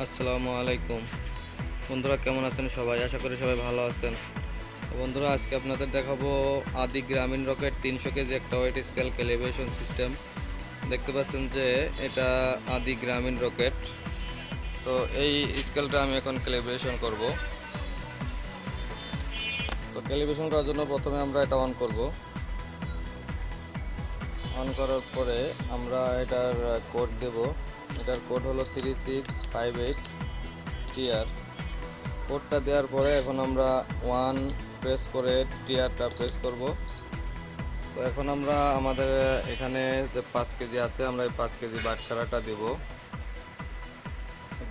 আসসালামু আলাইকুম বন্ধুরা, কেমন আছেন সবাই? আশা করি সবাই ভালো আছেন। তো বন্ধুরা, আজকে আপনাদের দেখাবো আদি গ্রামীণ রকেট 300 কেজি একটা ওয়েট স্কেল ক্যালিব্রেশন সিস্টেম। দেখতে পাচ্ছেন যে এটা আদি গ্রামীণ রকেট। তো এই স্কেলটা আমি এখন ক্যালিব্রেশন করব। তো ক্যালিব্রেশন করার জন্য প্রথমে আমরা এটা অন করব। অন করার পরে আমরা এটার কোড দেব। এটার কোড হলো 3658 টিআর। কোডটা দেওয়ার পরে এখন আমরা 1 প্রেস করে টিআরটা প্রেস করব। তো এখন আমরা আমাদের এখানে যে 5 কেজি আছে, আমরা এই 5 কেজি বাটখারাটা দেব।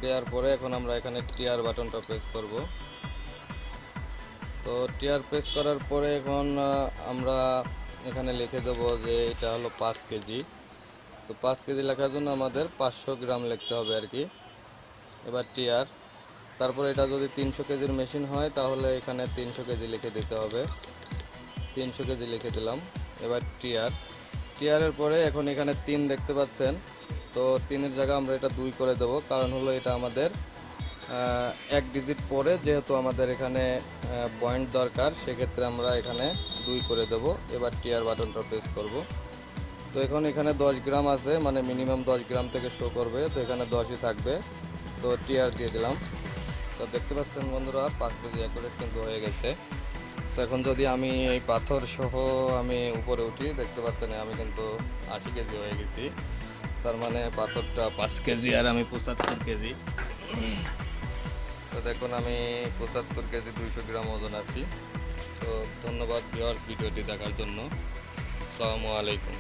দেওয়ার পরে এখন আমরা এখানে টিআর বাটনটা প্রেস করব। তো টিআর প্রেস করার পরে এখন আমরা এখানে লিখে দেবো যে এটা হলো 5 কেজি। তো 5 কেজি লেখার জন্য আমাদের 500 গ্রাম লিখতে হবে আর কি। এবার টিআর, তারপরে এটা যদি 300 কেজির মেশিন হয় তাহলে এখানে 300 কেজি লিখে দিতে হবে। 300 কেজি লিখে দিলাম। এবার টিআরের পরে এখন এখানে 3 দেখতে পাচ্ছেন। তো 3-এর জায়গায় আমরা এটা 2 করে দেব, কারণ হলো এটা আমাদের 1 ডিজিট পরে যেহেতু আমাদের এখানে পয়েন্ট দরকার, সেক্ষেত্রে আমরা এখানে 2 করে দেব। এবার টিআর বাটনটা প্রেস করব। তো এখন এখানে 10 গ্রাম আছে, মানে মিনিমাম 10 গ্রাম থেকে শো করবে, তো এখানে 10ই থাকবে। তো টিআর দিয়ে দিলাম। তো দেখতে পাচ্ছেন বন্ধুরা, 5 কেজি অ্যাকুরেট কিন্তু হয়ে গেছে। তো এখন যদি আমি এই পাথর সহ আমি উপরে উঠি, দেখতে পাচ্ছেন আমি কিন্তু 80 কেজি হয়ে গেছি। তার মানে পাথরটা 5 কেজি আর আমি 75 কেজি। তো দেখুন আমি 75 কেজি 200 গ্রাম ওজন আছি। তো ধন্যবাদ ভিউয়ার্স ভিডিওটি দেখার জন্য। আসসালামু আলাইকুম।